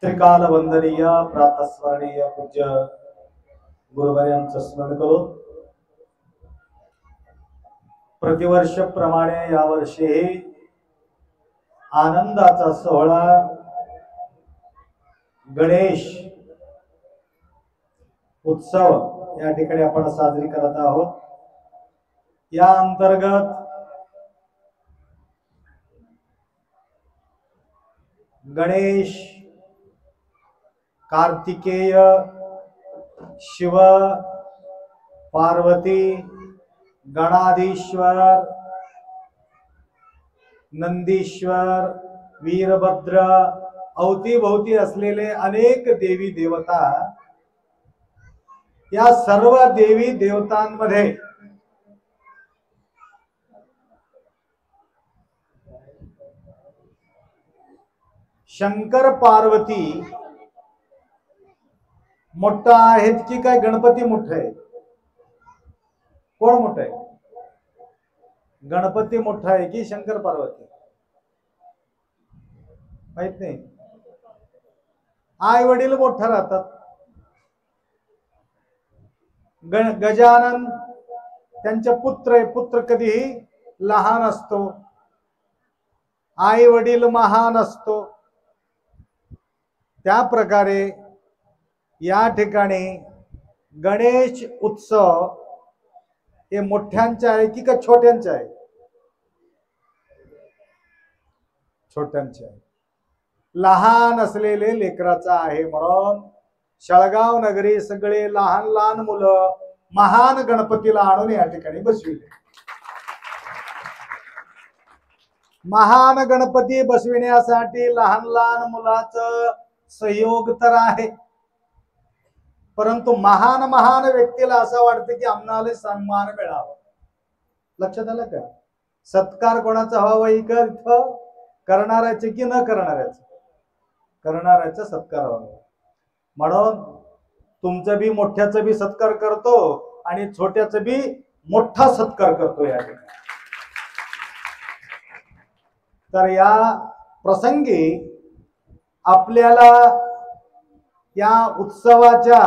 त्रिकाल वंदनीय प्रातस्मरणीय पूज्य गुरुवर्यांचं स्मरण करून प्रतिवर्षप्रमाणे यावर्षीही आनंदाचा सोहळा गणेश उत्सव या ठिकाणी आपण साजरी करत आहोत। या अंतर्गत गणेश, कार्तिकेय, शिव, पार्वती, गणाधीश्वर, नंदीश्वर, वीरभद्र अवतीभोवती असलेले अनेक देवी देवता, या सर्व देवी देवतांमध्ये शंकर पार्वती मोठा आहेत की काय गणपती मोठा आहे? कोण मोठा आहे? गणपती मोठा आहे की शंकर पार्वती? माहित नाही। आई वडील मोठा राहतात। गजानन त्यांचे पुत्र आहे, पुत्र कधीही लहान असतो, आई वडील महान असतो। त्या प्रकारे या ठिकाणी गणेश उत्सव हे मोठ्यांचे आहे की का छोट्यांचे आहे? छोट्यांचे आहे। लहान असलेले लेकराचा आहे, म्हणून शळगाव नगरी सगळे लहान लहान मुलं महान गणपतीला आणून या ठिकाणी बसविले। महान गणपती बसविण्यासाठी लहान लहान मुलाचं सहयोग तर आहे, परंतु महान महान व्यक्तीला असं वाटतं की आम्हाला सन्मान मिळावा। लक्षात आलं का? सत्कार कोणाचा हवा इथं करणाऱ्याचे की न करणाऱ्याचे? करणाऱ्याचा सत्कार हवा। म्हणून तुमचं बी मोठ्याचं बी सत्कार करतो आणि छोट्याचं बी मोठा सत्कार करतो या ठिकाणी। तर या प्रसंगी आपल्याला या उत्सवाच्या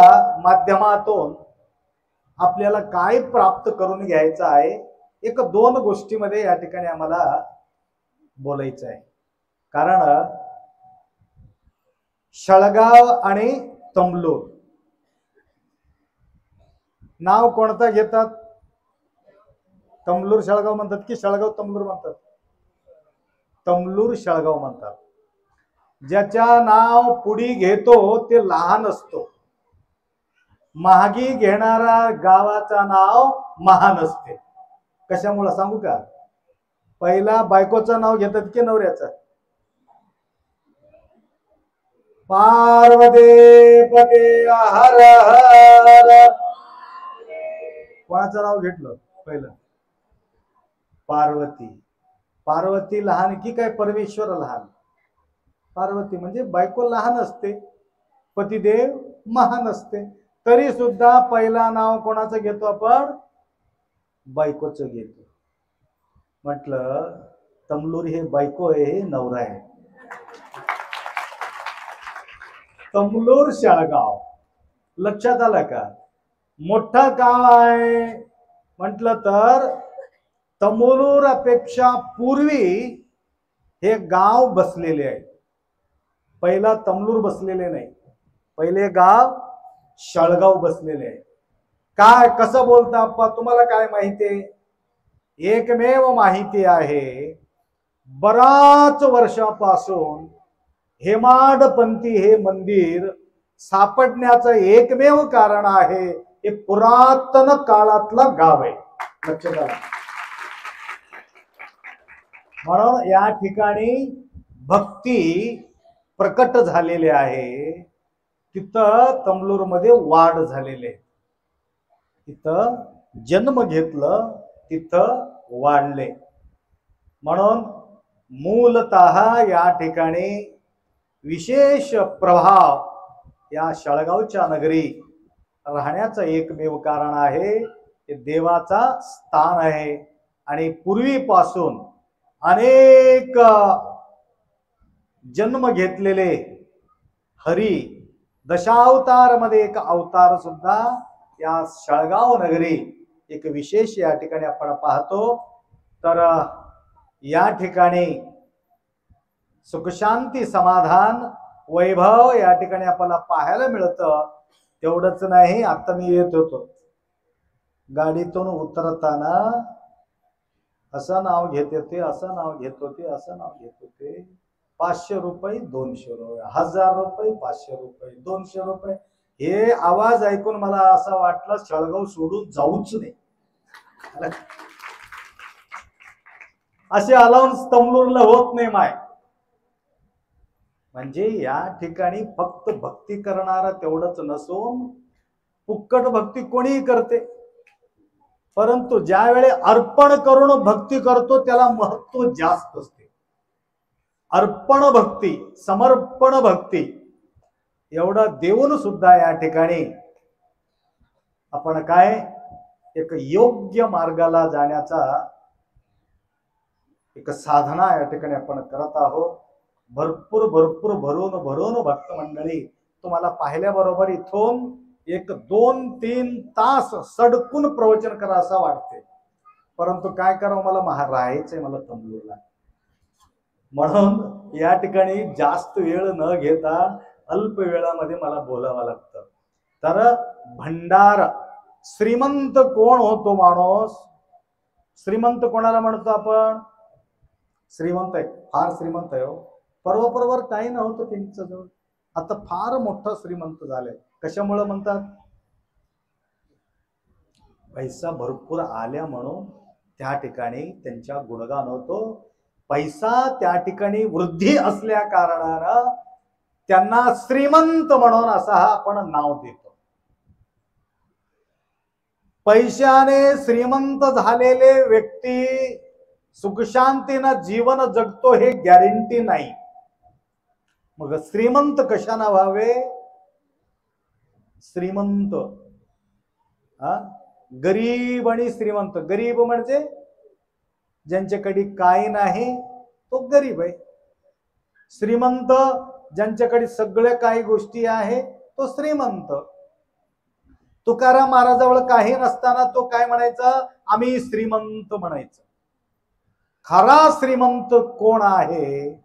माध्यमातून आपल्याला काय प्राप्त करून घ्यायचं आहे, एक दोन गोष्टीमध्ये या ठिकाणी आम्हाला बोलायचं आहे। कारण शळगाव आणि तमलूर नाव कोणतं घेतात? तमलूर शळगाव म्हणतात की शळगाव तमलूर म्हणतात? तमलूर शळगाव म्हणतात। ज्याच्या नाव पुढी घेतो ते लहान असतो, महागी घेणारा गावाचा नाव महान असते। कशामुळे सांगू का? पहिला बायकोचं नाव घेतात की नवऱ्याचं? पार्वती पते हर हर, कोणाचं नाव घेतलं पहिलं? पार्वती। पार्वती लहान की काय परमेश्वर लहान? पार्वती म्हणजे बायको लहान असते, पतिदेव महान असते, तरी सुद्धा पहिला नाव कोणाचं घेतो आपण? बायकोचं घेतो। म्हटलं तमलूर हे बायको आहे, हे नवरा आहे। तमलूर शळगाव लक्षात आलं का? मोठा गाव आहे म्हटलं तर तमलूर अपेक्षा पूर्वी हे गाव बसलेले आहे। पहिला तमलूर बसलेले नाही, पहिले गाव शळगाव बसलेले आहे। काय कसं बोलता आप्पा, तुम्हाला काय माहिती आहे? एकमेव माहिती आहे, बराच वर्षापासून हेमाडपंथी हे मंदिर सापडण्याचं एकमेव कारण आहे, हे पुरातन काळातलं गाव आहे। लक्षात आलं? म्हणून या ठिकाणी भक्ती प्रकट झालेले आहे। तिथं तमलूर मध्ये वाढ झालेले, तिथं जन्म घेतलं, तिथं वाढले। म्हणून मूलतः या ठिकाणी विशेष प्रभाव या शळगावच्या नगरी राहण्याचं एकमेव कारण आहे, ते देवाचा स्थान आहे। आणि पूर्वीपासून अनेक जन्म घेतलेले हरी दशावतार मध्ये एक अवतार सुद्धा या शाळगाव नगरी एक विशेष या ठिकाणी आपण पाहतो। तर या ठिकाणी सुखशांती समाधान वैभव या ठिकाणी आपल्याला पाहायला मिळतं। तेवढंच नाही, आता मी येत होतो गाडीतून उतरताना असं नाव घेत होते, असं नाव घेत होते, असं नाव घेत होते, 500 रुपये, 200 रुपये, 1000 रुपये, 500 रुपये, 200 रुपये, हे आवाज ऐकून मला असं वाटलं शाळगाव सोडून जाऊच नाही। असे अलाउन्स तमलूरला होत नाही माय। म्हणजे या ठिकाणी फक्त भक्ती करणारा तेवढंच नसून फुक्कट भक्ती कोणीही करते, परंतु ज्या वेळे अर्पण करून भक्ती करतो त्याला महत्व जास्त असते। अर्पण भक्ती, समर्पण भक्ती एवढं देऊन सुद्धा या ठिकाणी आपण काय एक योग्य मार्गाला जाण्याचा एक साधना या ठिकाणी आपण करत आहोत। भरपूर भरपूर भरून भरून भक्त मंडळी तुम्हाला पाहिल्याबरोबर इथून 1, 2, 3 तास सडकून प्रवचन करा असं वाटते, परंतु काय करावं, मला राहायचंय मला तमलूरला। म्हणून या ठिकाणी जास्त वेळ न घेता अल्प वेळामध्ये मला बोलावं लागतं। तर भंडार श्रीमंत कोण होतो माणूस? श्रीमंत कोणाला म्हणतो आपण? श्रीमंत आहे, फार श्रीमंत आहे हो, पर्व काही नव्हतं त्यांच्या जवळ, आता फार मोठा श्रीमंत झालाय। कशामुळे म्हणतात? पैसा भरपूर आल्या म्हणून त्या ठिकाणी त्यांच्या गुणगान होतो। पैसा त्या ठिकाणी वृद्धी असल्या कारणानं त्यांना श्रीमंत म्हणून असं हा आपण नाव देतो। पैशाने श्रीमंत झालेले व्यक्ती सुखशांतीनं जीवन जगतो हे गॅरंटी नाही। मग श्रीमंत कशाने व्हावे? श्रीमंत गरीब आणि श्रीमंत। गरीब म्हणजे ज्यांच्याकडे काही नाही तो गरीब आहे। श्रीमंत ज्यांच्याकडे सगळ्या काही गोष्टी आहे तो श्रीमंत। तुकाराम महाराजाजवळ काही नसताना तो काय म्हणायचा? आम्ही श्रीमंत म्हणायचं। खरा श्रीमंत कोण आहे?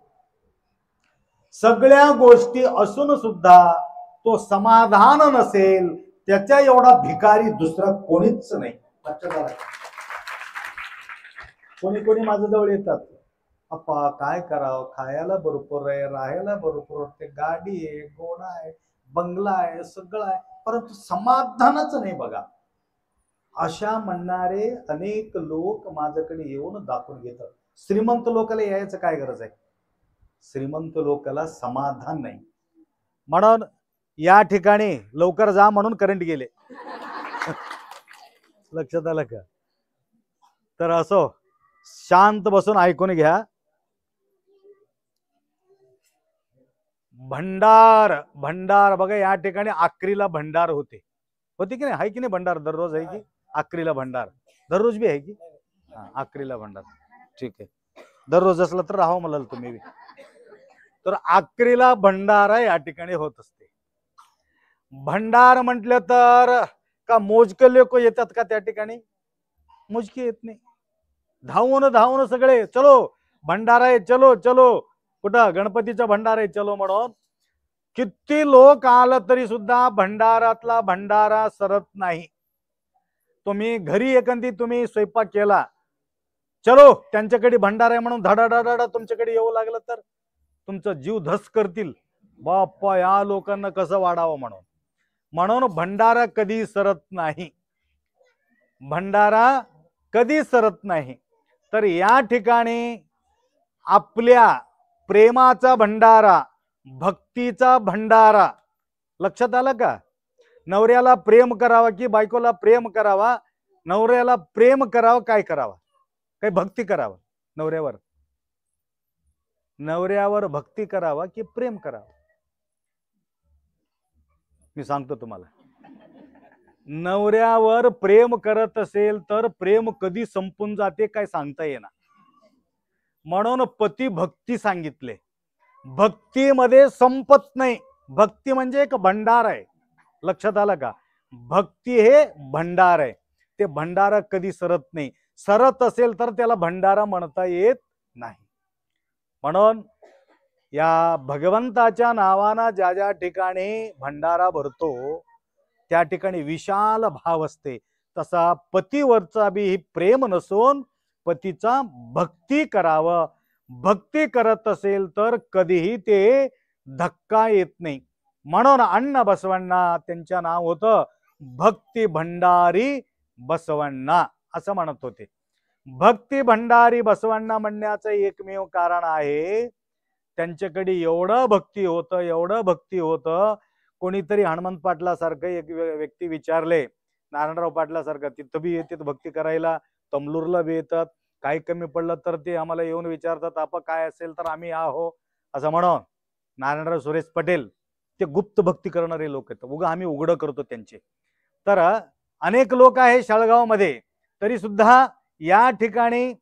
सगळ्या गोष्टी असून सुद्धा तो समाधान नसेल त्याच्या एवढा भिकारी दुसरा कोणीच नाही। कोणी कोणी माझ्या जवळ येतात, अप्पा काय करावं, खायला भरपूर आहे, राहायला भरपूर आहे, गाडी आहे, घोडा आहे, बंगला आहे, सगळं आहे, परंतु समाधानच नाही बघा। अशा म्हणणारे अनेक लोक माझ्याकडे येऊन दाखवून घेतात। श्रीमंत लोकांना यायचं काय गरज आहे? श्रीमंत लोकांना समाधान नाही, म्हणून या ठिकाणी लवकर जा म्हणून करंट गेले। लक्षात आलं का? तर असो, शांत बसून ऐकून घ्या। भंडार भंडार बघा, या ठिकाणी आखरीला भंडार होते की नाही? आहे की नाही भंडार? दररोज आहे की आखरीला भंडार? दररोज बी आहे की? आखरीला भंडार, ठीक आहे। दररोज असलं तर राहावं मला तुम्ही। तर आखरीला भंडारा या ठिकाणी होत असते। भंडार म्हटलं तर का मोजके लोक येतात का त्या ठिकाणी? मोजके येत नाही, धावून धावून सगळे चलो भंडारा आहे, चलो चलो, कुठं गणपतीचा भंडारा आहे चलो म्हणून किती लोक आलं तरी सुद्धा भंडारातला भंडारा सरत नाही। तुम्ही घरी एखादी तुम्ही स्वयंपाक केला, चलो त्यांच्याकडे भंडारा आहे म्हणून धडाधडा तुमच्याकडे येऊ लागलं तर तुमचा जीव धस करतील, बाप्पा या लोकांना कसं वाढावं म्हणून। म्हणून भंडारा कधी सरत नाही, भंडारा कधी सरत नाही। तर या ठिकाणी आपल्या प्रेमाचा भंडारा, भक्तीचा भंडारा, लक्षात आलं का? नवऱ्याला प्रेम करावा की बायकोला प्रेम करावा? नवऱ्याला प्रेम करावं काय करावं? काही भक्ती करावं नवऱ्यावर? नवऱ्यावर भक्ती करावा की प्रेम करावं? मी सांगतो तुम्हाला, नवऱ्यावर प्रेम करत असेल तर प्रेम कधी संपून जाते काय सांगता येणार। म्हणून पती भक्ती सांगितले, भक्तीमध्ये संपत नाही। भक्ती म्हणजे एक भंडार आहे, लक्षात आलं का? भक्ती हे भंडार आहे, ते भंडार कधी सरत नाही. सरत असेल तर त्याला भंडारा म्हणता येत नाही. म्हणून या भगवंताच्या नावानं ज्या ज्या ठिकाणी भंडारा भरतो त्या ठिकाणी विशाल भाव असते. तसा पतीवरचा बी प्रेम नसून पतीचा भक्ती करावं. भक्ती करत असेल तर कधीही ते धक्का येत नाही. म्हणून अण्णा बसवण्णा त्यांचं नाव होतं भक्ती भंडारी बसवण्णा असं म्हणत होते. भक्ती भंडारी बसवण्णा म्हणण्याचं एकमेव कारण आहे, त्यांच्याकडे एवढं भक्ती होतं, एवढं भक्ती होतं. कोणीतरी हनुमंत पाटलासारखं एक व्यक्ती विचारले, नारायणराव पाटलासारखं, तिथं बी येतात भक्ती करायला, तमलूरला बी येतात, काही कमी पडलं तर ते आम्हाला येऊन विचारतात, आपण काय असेल तर आम्ही आहो असं म्हणून. नारायणराव सुरेश पटेल ते गुप्त भक्ती करणारे लोक आहेत, उगा आम्ही उघडं करतो त्यांचे. तर अनेक लोक आहे शाळगावमध्ये, तरी सुद्धा या ठिकाणी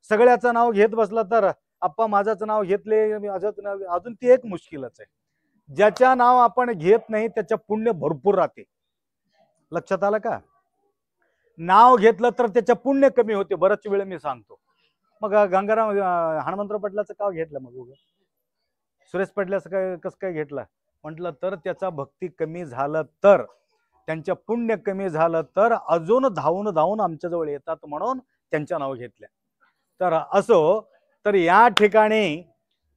सगळ्याचं नाव घेत बसला तर आप्पा माझंच नाव घेतले अजून ती एक मुश्किलच आहे. ज्याच्या नाव आपण घेत नाही त्याच्या पुण्य भरपूर राहते, लक्षात आलं का? नाव घेतलं तर त्याच्या पुण्य कमी होते, बराच वेळ मी सांगतो. मग गंगाराम हनुमंतराव पाटलाचं का घेतलं, मग सुरेश पटल्याचं काय कसं काय घेतलं म्हटलं तर त्याचा भक्ती कमी झालं तर, त्यांच्या पुण्य कमी झालं तर अजून धावून धावून आमच्या जवळ येतात म्हणून त्यांचं नाव घेतलं. तर असो, तर या ठिकाणी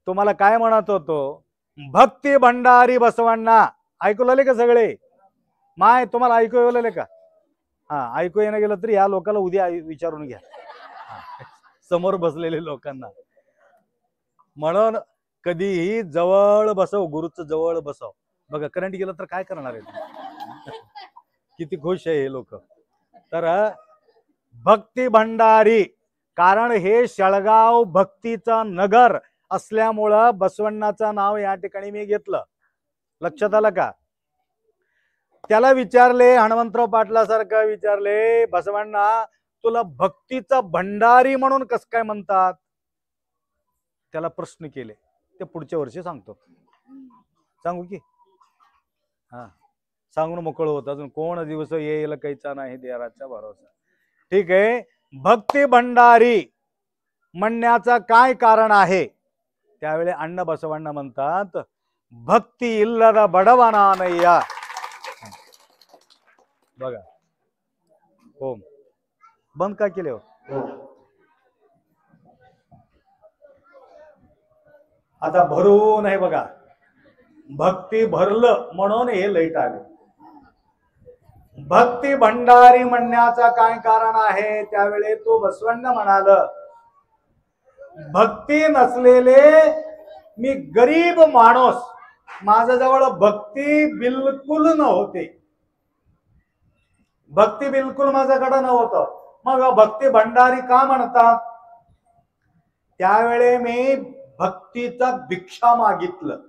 तुम्हाला काय म्हणत होतो, भक्ती भंडारी बसवण्णा. ऐकू लागले का सगळे? माय तुम्हाला ऐकू येऊ का? हा, ऐकू येणं गेलं तरी या लोकांना उद्या विचारून घ्या, समोर बसलेले लोकांना. म्हणून कधीही जवळ बसव, गुरुचं जवळ बसव. बघा करंट गेलं तर काय करणार आहे, किती खुश आहे हे लोक. तर भक्ती भंडारी, कारण हे शेळगाव भक्तीचं नगर असल्यामुळं बसवण्णाचं नाव या ठिकाणी मी घेतलं, लक्षात आलं का? त्याला विचारले, हनुमंतराव पाटलासारखं विचारले, बसवण्णा तुला भक्तीचा भंडारी म्हणून कसं काय म्हणतात? त्याला प्रश्न केले, ते पुढच्या वर्षी सांगतो. सांगू की? हा, सांगून मोकळ होत, अजून कोण दिवस येईल काहीचा नाही देराचा भरोसा. ठीक आहे, भक्ती भंडारी म्हणण्याचं काय कारण आहे? त्यावेळी अण्णा बसवण्णा म्हणतात, भक्ती इल्लद बडवनानय्य. बघा हो, बंद का केले हो? आता भरून आहे बघा, भक्ती भरलं म्हणून हे लाईट आले. भक्ती भंडारी म्हणण्याचं काय कारण आहे? त्यावेळी तो बसवण्णा म्हणाल, भक्ती नसलेले मी गरीब माणूस, माझ्याजवळ भक्ती बिलकुल नव्हती, भक्ती बिलकुल माझ्याकडे नव्हतं. मग भक्ती भंडारी का म्हणतात? त्यावेळी मी भक्तीचा भिक्षा मागितलं.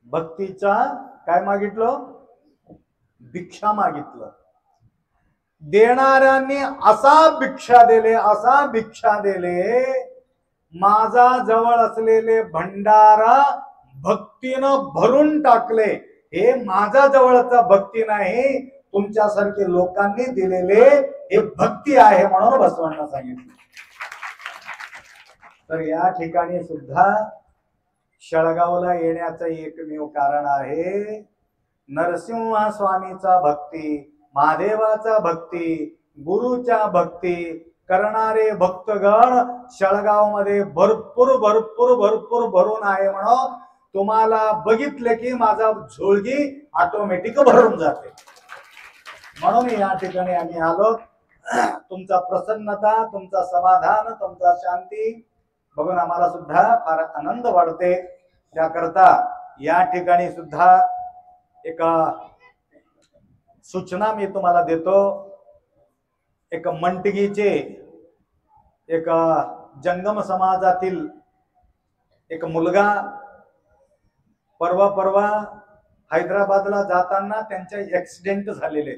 भक्तीचा काय मागितलं? भिक्षा मागितलं. देणाऱ्यांनी असा भिक्षा दिले, असा भिक्षा दिले, माझा जवळ असलेले भंडारा भक्तीनं भरून टाकले. हे माझा जवळचा भक्ती नाही, तुमच्यासारखे लोकांनी दिलेले हे भक्ती आहे म्हणून बसवण्णा सांगितलं. तर या ठिकाणी सुद्धा शेळगावला येण्याचं एकमेव कारण आहे, नरसिंह स्वामीचा भक्ती, महादेवाचा भक्ती, गुरुच्या भक्ती करणारे भक्तगण शेळगाव मध्ये भरपूर भरपूर भरपूर भरून आहे. म्हणून तुम्हाला बघितले की माझा झोळगी ऑटोमॅटिक भरून जाते. म्हणून या ठिकाणी आम्ही आलो. तुमचा प्रसन्नता, तुमचा समाधान, तुमचा शांती बघून आम्हाला सुद्धा फार आनंद वाटते. त्याकरता या ठिकाणी सुद्धा एक सूचना मी तुम्हाला देतो. एक मंटगीचे एक जंगम समाजातील एक मुलगा परवा हैदराबादला जाताना त्यांचे ऍक्सिडेंट झालेले.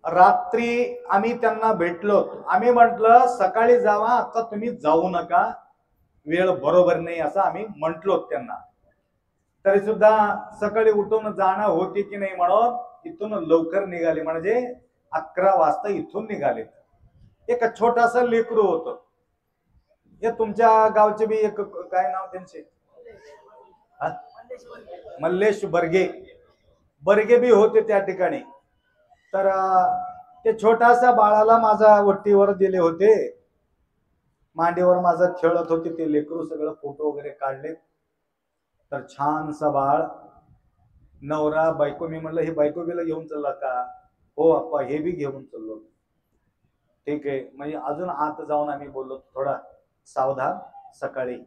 रात्री आम्ही त्यांना भेटलो. आम्ही म्हटलं सकाळी जावा, आता तुम्ही जाऊ नका, वेळ बरोबर नाही असं आम्ही म्हटलो त्यांना. तरी सुद्धा सकाळी उठून जाणं होती की नाही म्हणून इथून लवकर निघाले, म्हणजे 11 वाजता इथून निघाले. एक छोटासा लेकरू होतं. हे तुमच्या गावचे बी एक काय नाव त्यांचे, मल्लेश बर्गे बर्गे बी होते त्या ठिकाणी. तर ते छोटासा बाळाला माझा वट्टीवर दिले होते, मांडीवर माझं खेळत होते ते लेकरू. सगळं फोटो वगैरे काढले. तर छानसा बाळ, नवरा बायको. मी म्हणलं हे बायको बिला घेऊन चालला का? हो अप्पा हे बी घेऊन चाललो. ठीक आहे. म्हणजे अजून आत जाऊन आम्ही बोललो थोडा सावधान सकाळी.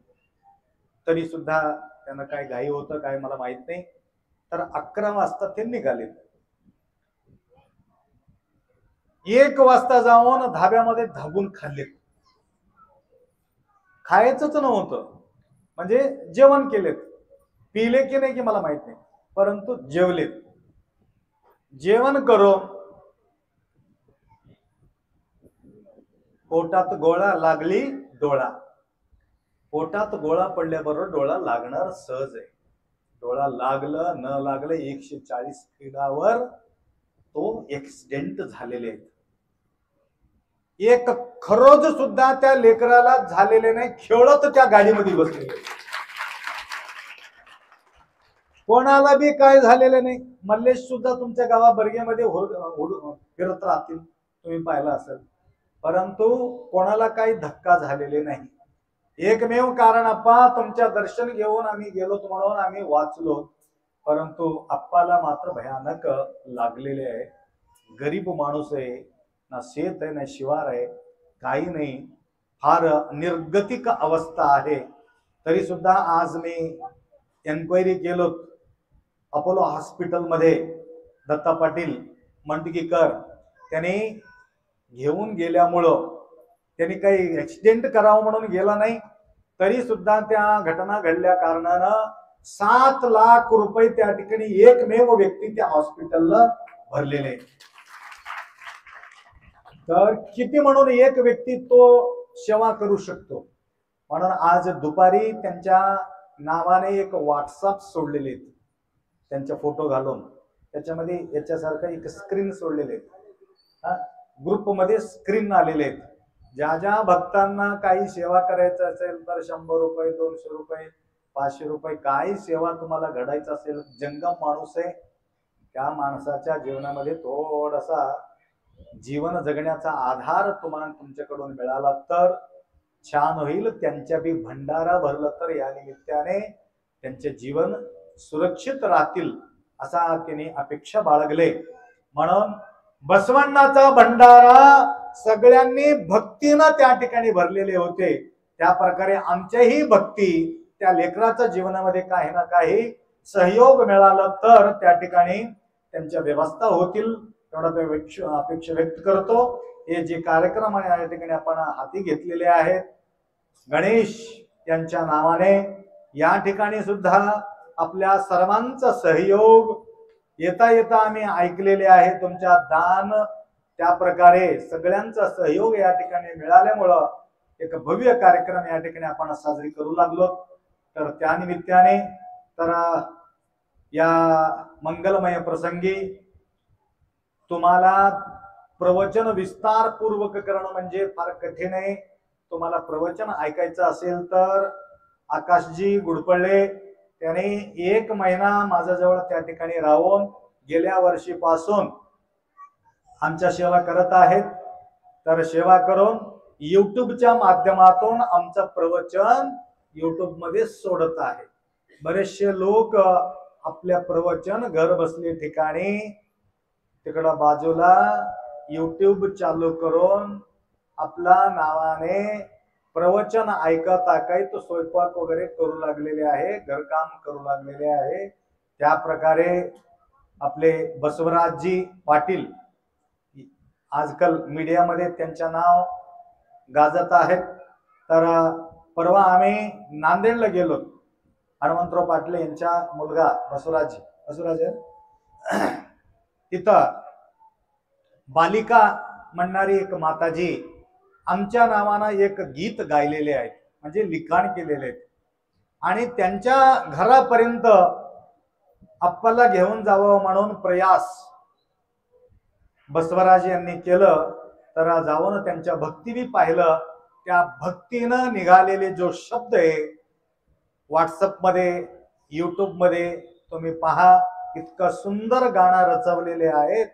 तरी सुद्धा त्यांना काय घाई होतं काय मला माहित नाही. तर 11 वाजता ते निघाले. 1 वाजता जाऊन धाब्यामध्ये धाबून खाल्ले. खायचंच नव्हतं, म्हणजे जेवण केलेत. पिले की नाही की मला माहित नाही, परंतु जेवलेत. जेवण करून पोटात गोळा लागली डोळा. पोटात गोळा पडल्याबरोबर डोळा लागणार सहज आहे. डोळा लागलं न लागलं 140 स्पीडावर तो ऍक्सिडेंट झालेले आहेत. एक खरोज सुद्धा त्या लेकराला झालेले नाही. खेळत त्या गाडीमध्ये बसलेले, कोणाला बी काय झालेलं नाही. मल्लेश सुद्धा तुमच्या गावा बर्गेमध्ये फिरत राहतील, तुम्ही पाहिलं असेल. परंतु कोणाला काही धक्का झालेले नाही. एकमेव कारण अप्पा तुमच्या दर्शन घेऊन आम्ही गेलो म्हणून आम्ही वाचलो. परंतु अप्पाला मात्र भयानक लागलेले आहे. गरीब माणूस आहे, ना शेत आहे ना शिवार आहे, काही नाही. फार निर्गतिक अवस्था आहे. तरी सुद्धा आज मी एन्क्वायरी केलो अपोलो हॉस्पिटलमध्ये. दत्ता पाटील मंडकीकर त्यांनी घेऊन गेल्यामुळं, त्यांनी काही ऍक्सिडेंट करावं म्हणून गेला नाही. तरी सुद्धा त्या घटना घडल्या कारणानं 7 लाख रुपये त्या ठिकाणी एकमेव व्यक्ती त्या हॉस्पिटलला भरलेले. तर किती म्हणून एक व्यक्ती तो सेवा करू शकतो. म्हणून आज दुपारी त्यांच्या नावाने एक व्हॉट्सअप सोडलेले आहेत, त्यांचे फोटो घालून. त्याच्यामध्ये याच्यासारखं एक स्क्रीन सोडलेले आहेत, ग्रुपमध्ये स्क्रीन आलेले आहेत. ज्या ज्या भक्तांना काही सेवा करायचं असेल तर 100 रुपये, 200 रुपये, 500 रुपये, काही सेवा तुम्हाला घडायचं असेल. जंगम माणूस आहे, त्या माणसाच्या जीवनामध्ये थोडासा जीवन जगण्याचा आधार तुम्हाला तुमच्याकडून मिळाला तर छान होईल. त्यांच्या बी भंडारा भरलं तर या निमित्ताने त्यांचे जीवन सुरक्षित राहतील असा त्यांनी अपेक्षा बाळगले. म्हणून बसवण्णाचा भंडारा सगळ्यांनी भक्तीनं त्या ठिकाणी भरलेले होते. त्या प्रकारे आमच्याही भक्ती त्या लेकराच्या जीवनामध्ये काही ना काही सहयोग मिळाला तर त्या ठिकाणी त्यांच्या व्यवस्था होतील, तेवढा अपेक्षा व्यक्त करतो. हे जे कार्यक्रम आहे या ठिकाणी आपण हाती घेतलेले आहेत गणेश यांच्या नावाने, या ठिकाणी सुद्धा आपल्या सर्वांचा सहयोग येता येता आम्ही ऐकलेले आहे. तुमच्या दान, त्या प्रकारे सगळ्यांचा सहयोग या ठिकाणी मिळाल्यामुळं एक भव्य कार्यक्रम या ठिकाणी आपण साजरी करू लागलो. तर त्या निमित्ताने तर या मंगलमय प्रसंगी तुम्हाला प्रवचन विस्तार पूर्वक करणं म्हणजे फार कठीण आहे. तुम्हाला प्रवचन ऐकायचं असेल तर आकाशजी गुडपळे त्याने 1 महिना माझ्याजवळ त्या ठिकाणी राहून गेल्या वर्षीपासून आमच्या सेवा करत आहेत. तर सेवा करून युट्यूबच्या माध्यमातून आमचं प्रवचन युट्यूब मध्ये सोडत आहे. बरेचसे लोक आपल्या प्रवचन घर बसले ठिकाणी तिकडं बाजूला युट्यूब चालू करून आपला नावाने प्रवचन ऐकत ऐकत स्वयंपाक वगैरे करू लागलेले आहे, घरकाम करू लागलेले आहे. त्या प्रकारे आपले बसवराजजी पाटील आजकाल मीडियामध्ये त्यांचे नाव गाजत आहेत. तर परवा आम्ही नांदेडला गेलो. हनुमंतराव पाटील यांचा मुलगा बसवराज तिथं बालिका म्हणणारी एक माताजी आमच्या नावानं एक गीत गायलेले आहेत, म्हणजे लिखाण केलेले आहेत. आणि त्यांच्या घरापर्यंत अप्पाला घेऊन जावं म्हणून प्रयास बसवराज यांनी केलं, तर जाऊन त्यांच्या भक्तीने पाहिलं, त्या भक्तीनं निघालेले जो शब्द आहे व्हॉट्सअप मध्ये युट्यूब मध्ये तुम्ही पहा, इतकं सुंदर गाणं रचवलेले आहेत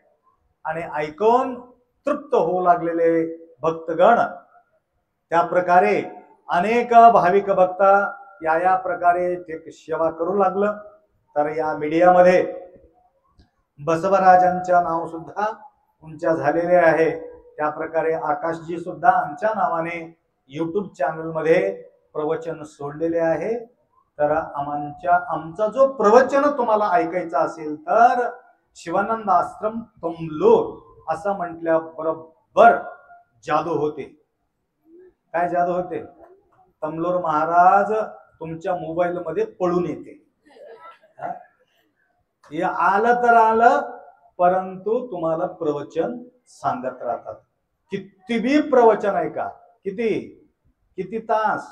आणि ऐकून तृप्त होऊ लागलेले भक्तगण त्या प्रकारे अनेक भाविक भक्त या प्रकारे ते सेवा करू लागलं। तर या मीडियामध्ये बसवराजांच्या नाव सुद्धा उंचा झालेले आहे। त्या प्रकारे आकाशजी सुद्धा आमच्या नावाने YouTube चॅनल मध्ये प्रवचन सोडलेले आहे। तर आमचा जो प्रवचन तुम्हाला ऐकायचा असेल तर शिवानंद आश्रम तमलोर असं म्हटल्याबरोबर जादू होते। काय जादू होते? तमलोर महाराज तुमच्या मोबाईल मध्ये पळून येते। हे आलं तर आलं, परंतु तुम्हाला प्रवचन सांगत राहतात। किती बी प्रवचन ऐका, किती तास,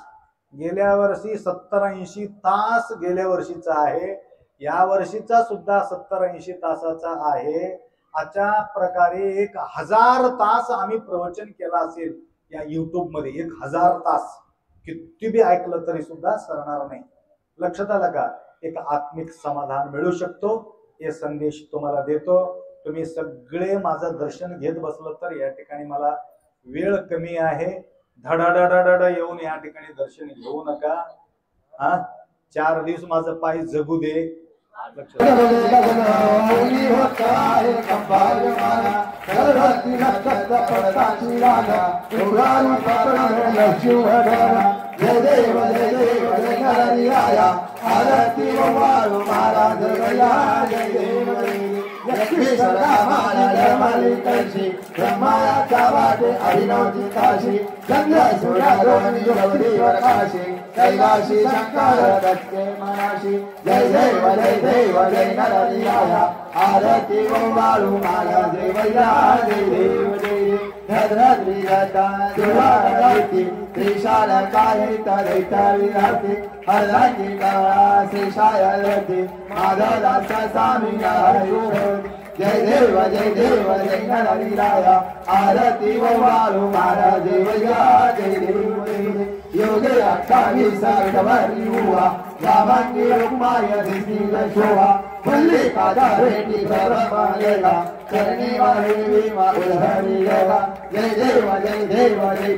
गेल्या वर्षी 70-80 तास गेल्या वर्षीचा आहे, या वर्षीचा सुद्धा 70-80 तासाचा आहे। अशा प्रकारे 1000 तास आम्ही प्रवचन केला असेल या युट्यूब मध्ये। 1000 तास किती बी ऐकलं तरी सुद्धा सरणार नाही। लक्षात आलं का? एक आत्मिक समाधान मिळू शकतो, हे संदेश तुम्हाला देतो। तुम्ही सगळे माझं दर्शन घेत बसलं तर या ठिकाणी मला वेळ कमी आहे, धडाधड येऊन या ठिकाणी दर्शन घेऊ नका। 4 दिवस माझं पाय जगू दे। जय देव जय देव जय नरहरिया आरती महाराज भैया जय देव लक्ष्मी सदा महाराज मालिकाशी ब्रह्माचा वाटे अभिनवची काशी चंद्र सूर्य रोहिणी गौरीवर काशी कैलाशी शंकर दत्ते मनाशी जय देव जय नरहरिया आरती महाराज भैया जय देव धद्री रता दुरारती त्रिशाल काही तरिता विराती हरती काळा श्रीशायलती माधवदास स्वामी जय देव जय नरहरिया आरती वाळू महाराज भैया जय देव योगे 28 सर्वरी हुआ रामांगी रुक्माय दिसील शोभा फुल्ली कादा रेटी सर्वलेला चरणी वाहे विमा उलहरी लेला जय देव जय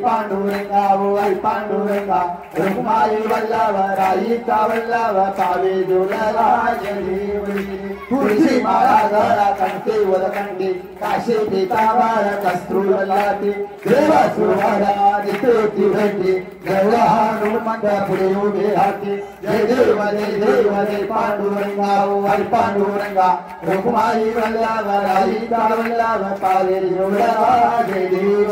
पांडुरंगा आई पांडुरंगा रुक्माई वल्लभ राईचा वल्लभ पावे जुलला जय देव तुळशी माळा गळा कंठी वरकंठी काशी पीतांबर कस्तुरलाती देवा सुरवाडा दितेती भेटी गौरा हनुमंत पुढे उभे राहते जय देव जय पांडुरंगा आई पांडुरंगा रुक्माई वल्लभ राईचा वल्लभ पावे जुलला जय देव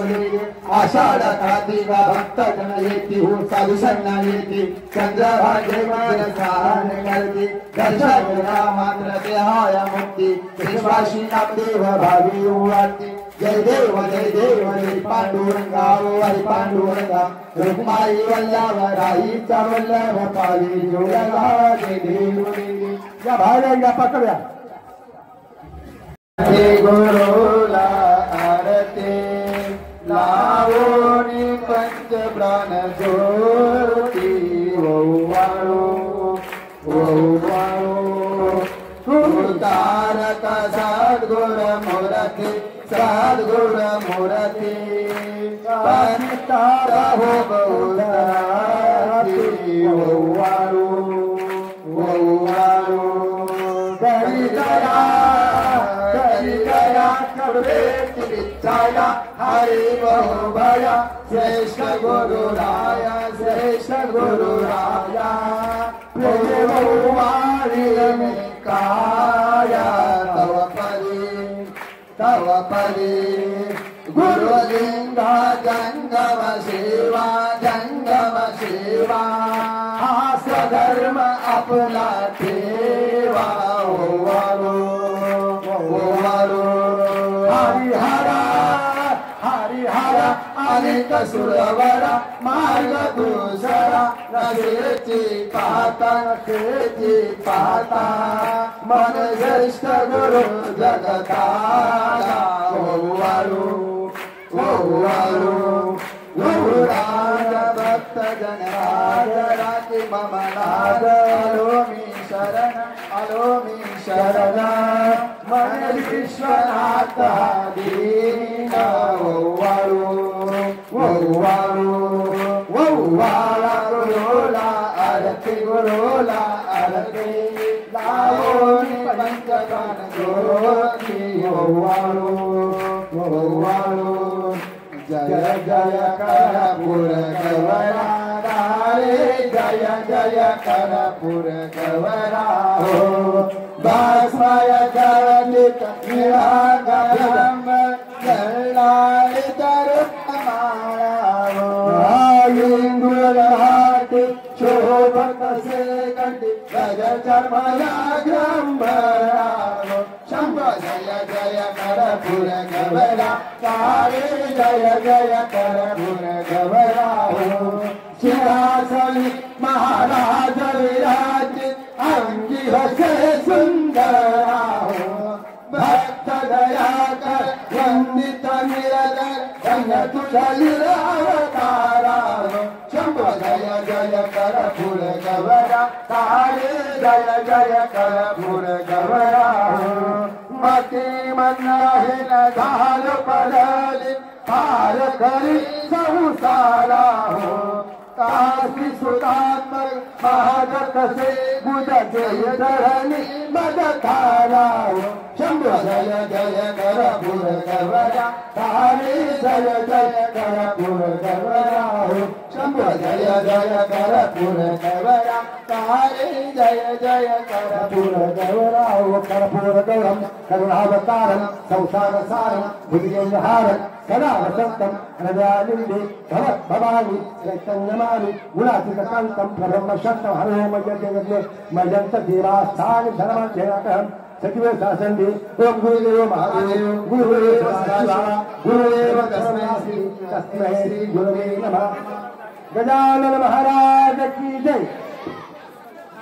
आषाढ कार्तिका भक्त जन येती हो साधू संना येती चंद्रभागे मन सहन करती दर्शन मात्र देहाय मुक्ती विश्वासी नामदेव भावी उवाती जय देव जय पांडुरंगा आई पांडुरंगा रुक्माई वल्लभ राईचा वल्लभ पावे जुलला जय देव या भाड्या पकड्या गुरुला आरती लावोनी पंच प्राण ज्योती तारक सद्गुर मूर्ति पंतार हो बहुराती दया हरि बहु भया श्रेष्ठ गुरु राया काया तव परी गुरुलिंगा जंगम शिवा स्वधर्म आपला ठेवा हरिहरा अनेक सुरवरा मार्ग दूसरा नसेची पाहता मन श्रेष्ठ गुरु जगताला ओवाळू ओवाळू गुरुराज भक्त जन राजराती मम नाद आलो मी शरण मन विश्वनाथ दीन ओवाळू ओवाळू ओवाळा गुरुला आरती लावोनी पंचकान ज्योती ओवाळू ओवाळू जय जय करपूर गवरा रे जय जय करपूर गवरा हो बासमय जलित निरागम जलाली दरुमाळा हो इंदुरहाटी शोभत से कंठी गज चर्मया ग्रंभरा हो शंभ जय जय करपूर गवरा काळे जय जय करपूर गवरा हो सिंहासनी महाराज विराजित अंगी हसे सुंदरा हो भक्त दयाकर वंदित निरकर धन्य तुझा लीलावतारा हो शंभो जय जय करपूर गवरा काळे जय जय करपूर गवरा हो मती मन हिन झाल पडली पार करी संसारा हो काशी सुधात्मक महाजत से बुधचे धरणी मदधारा हो शंभो जय जय करपूर गवरा काळे जय जय करपूर गवरा हो शंभो जय जय करपूर गवरा काळे जय जय करपूर गवरा हो कर्पूर गौरम करुणावतारम संसार सारम भुजगेन्द्रहारम सदा वसंतम हृदयालिंदे भवानी चैतन्यमानि गुणातीतकांतं ब्रह्मशक्तं हरोम यज्ञ मयंत देवास्थान धर्मध्ययकं सचिव शासनदे ओम गुरुदेव महादेव गुरुदेव सदा गुरुदेव तस्मै श्री गुरुवे नमः। गजानन महाराज की जय।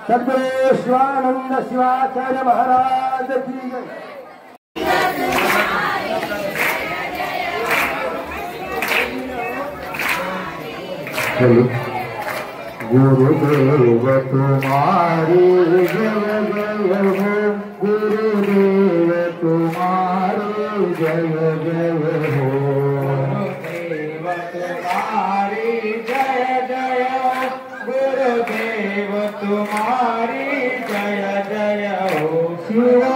सद्गुरु शिवानंद शिवाचार्य महाराज की जय। गुरुदेव तुम्हारी जय जय हो गुरुदेव तुम्हारी जय जय हो गुरुदेव तुम्हारी जय जय गुरुदेव तुम्हारी जय जय हो शिव